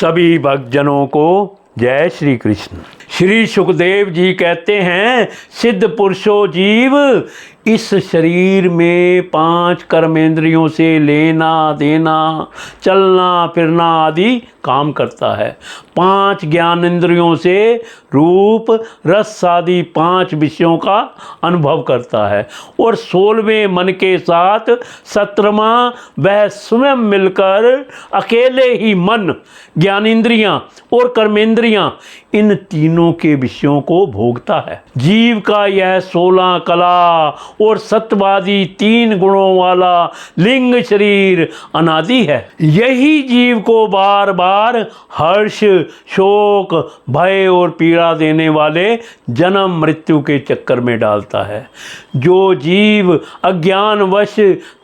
सभी भक्तजनों को जय श्री कृष्ण। श्री सुखदेव जी कहते हैं, सिद्ध पुरुषो जीव इस शरीर में 5 कर्मेंद्रियों से लेना देना, चलना फिरना आदि काम करता है। 5 ज्ञानेंद्रियों से रूप रस आदि 5 विषयों का अनुभव करता है और 16वें मन के साथ 17वां वह स्वयं मिलकर अकेले ही मन, ज्ञानेंद्रियां और कर्मेंद्रियां इन तीनों के विषयों को भोगता है। जीव का यह 16 कला और सत्वादी 3 गुणों वाला लिंग शरीर अनादि है। यही जीव को बार बार हर्ष, शोक, भय और पीड़ा देने वाले जन्म मृत्यु के चक्कर में डालता है। जो जीव अज्ञानवश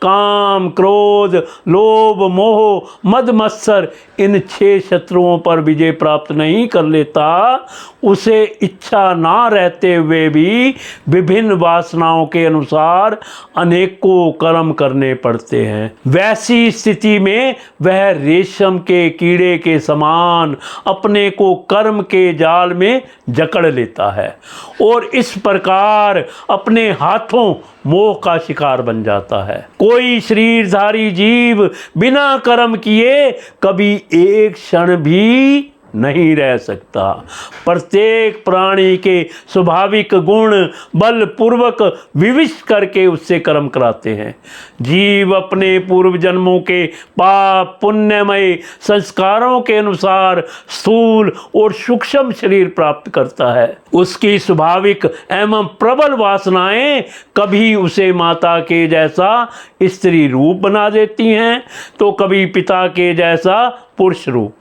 काम, क्रोध, लोभ, मोह, मद, मत्सर इन 6 शत्रुओं पर विजय प्राप्त नहीं कर लेता, उसे इच्छा ना रहते हुए भी विभिन्न वासनाओं के अनुसार अनेकों कर्म करने पड़ते हैं। वैसी स्थिति में वह रेशम के कीड़े के समान अपने को कर्म के जाल में जकड़ लेता है और इस प्रकार अपने हाथों मोह का शिकार बन जाता है। कोई शरीरधारी जीव बिना कर्म किए कभी एक क्षण भी नहीं रह सकता। प्रत्येक प्राणी के स्वाभाविक गुण बलपूर्वक विविष्ट करके उससे कर्म कराते हैं। जीव अपने पूर्व जन्मों के पाप पुण्यमय संस्कारों के अनुसार स्थूल और सूक्ष्म शरीर प्राप्त करता है। उसकी स्वाभाविक एवं प्रबल वासनाएं कभी उसे माता के जैसा स्त्री रूप बना देती हैं तो कभी पिता के जैसा पुरुष रूप।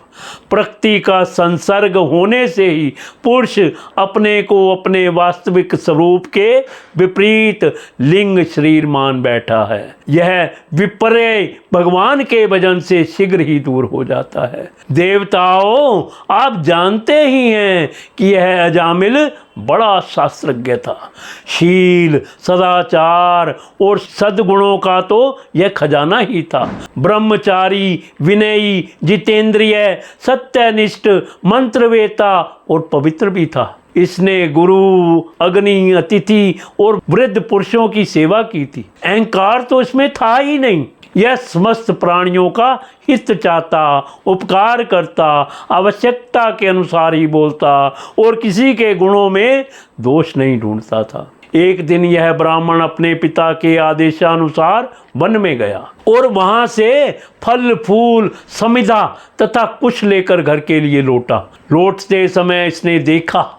प्रकृति का संसर्ग होने से ही पुरुष अपने को अपने वास्तविक स्वरूप के विपरीत लिंग शरीर मान बैठा है। यह विपर्य भगवान के भजन से शीघ्र ही दूर हो जाता है। देवताओं, आप जानते ही हैं कि यह अजामिल बड़ा शास्त्रज्ञ था। शील, सदाचार और सद्गुणों का तो यह खजाना ही था। ब्रह्मचारी, विनयी, जितेंद्रिय, सत्यनिष्ठ, मंत्रवेता और पवित्र भी था। इसने गुरु, अग्नि, अतिथि और वृद्ध पुरुषों की सेवा की थी। अहंकार तो इसमें था ही नहीं। यह समस्त प्राणियों का हित चाहता, उपकार करता, आवश्यकता के अनुसार ही बोलता और किसी के गुणों में दोष नहीं ढूंढता था। एक दिन यह ब्राह्मण अपने पिता के आदेशानुसार वन में गया और वहां से फल फूल, समिधा तथा कुछ लेकर घर के लिए लौटा। लौटते समय इसने देखा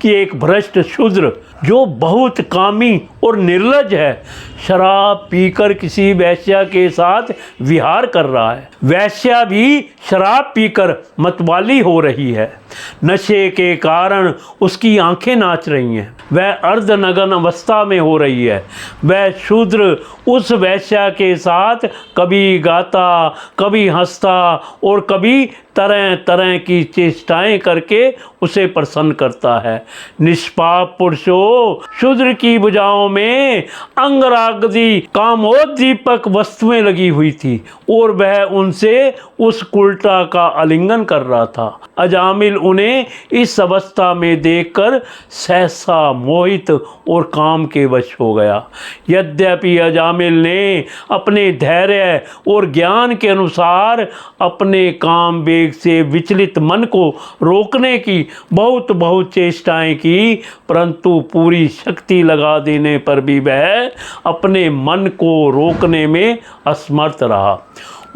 कि एक भ्रष्ट शूद्र जो बहुत कामी और निर्लज है, शराब पीकर किसी वैश्या के साथ विहार कर रहा है। वैश्या भी शराब पीकर मतवाली हो रही है। नशे के कारण उसकी आंखें नाच रही हैं। वह अर्धनग्न अवस्था में हो रही है। वह शूद्र उस वैश्या के साथ कभी गाता, कभी हंसता और कभी तरह तरह की चेष्टाएं करके उसे प्रसन्न करता है। निष्पाप पुरुषों, शूद्र की भुजाओं में अंगरागदी कामोद्दीपक वस्तुएं लगी हुई थी और वह उनसे उस कुल्टा का आलिंगन कर रहा था। अजामिल उन्हें इस अवस्था में देखकर सहसा मोहित और काम के वश हो गया। यद्यपि अजामिल ने अपने धैर्य और ज्ञान के अनुसार अपने काम वेग से विचलित मन को रोकने की बहुत चेष्टाएं की, परंतु पूरी शक्ति लगा देने पर भी वह अपने मन को रोकने में असमर्थ रहा।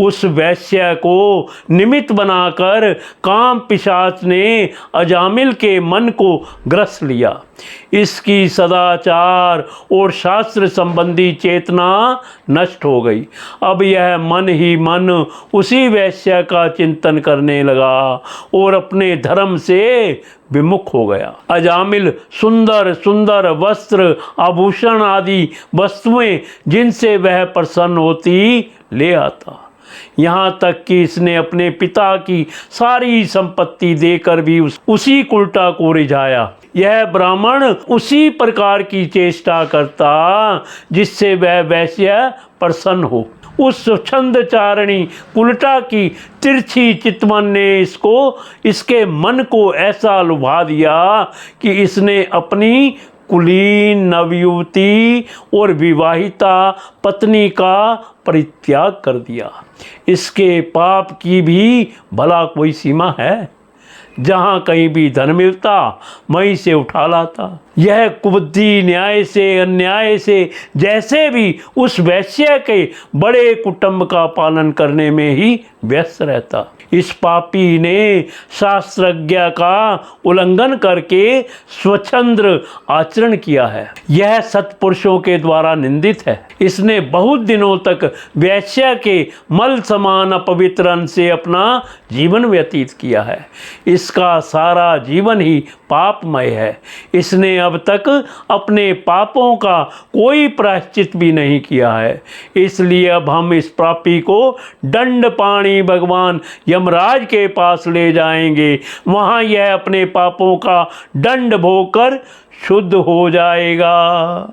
उस वैश्य को निमित्त बनाकर काम पिशाच ने अजामिल के मन को ग्रस लिया। इसकी सदाचार और शास्त्र संबंधी चेतना नष्ट हो गई। अब यह मन ही मन उसी वैश्य का चिंतन करने लगा और अपने धर्म से विमुख हो गया। अजामिल सुंदर सुंदर वस्त्र, आभूषण आदि वस्तुएं जिनसे वह प्रसन्न होती ले आता। यहाँ तक कि इसने अपने पिता की सारी संपत्ति देकर भी उसी कुल्टा को रिझाया। यह ब्राह्मण उसी प्रकार की चेष्टा करता जिससे वह वैश्य प्रसन्न हो। उस छंदचारिणी कुलटा की तिरछी चितवन ने इसके मन को ऐसा लुभा दिया कि इसने अपनी कुलीन नवयुवती और विवाहिता पत्नी का परित्याग कर दिया। इसके पाप की भी भला कोई सीमा है? जहाँ कहीं भी धन मिलता वहीं से उठा लाता। यह कुबुद्धि न्याय से अन्याय से जैसे भी उस वैश्य के बड़े कुटुंब का पालन करने में ही व्यस्त रहता। इस पापी ने शास्त्रज्ञा का उल्लंघन करके स्वच्छंद आचरण किया है। यह सत्पुरुषों के द्वारा निंदित है। इसने बहुत दिनों तक वैश्य के मल समान अपवित्र अन्न से अपना जीवन व्यतीत किया है। इसका सारा जीवन ही पापमय है। इसने अब तक अपने पापों का कोई प्रायश्चित भी नहीं किया है। इसलिए अब हम इस पापी को दंड पाणी भगवान यमराज के पास ले जाएंगे। वहाँ यह अपने पापों का दंड भोग कर शुद्ध हो जाएगा।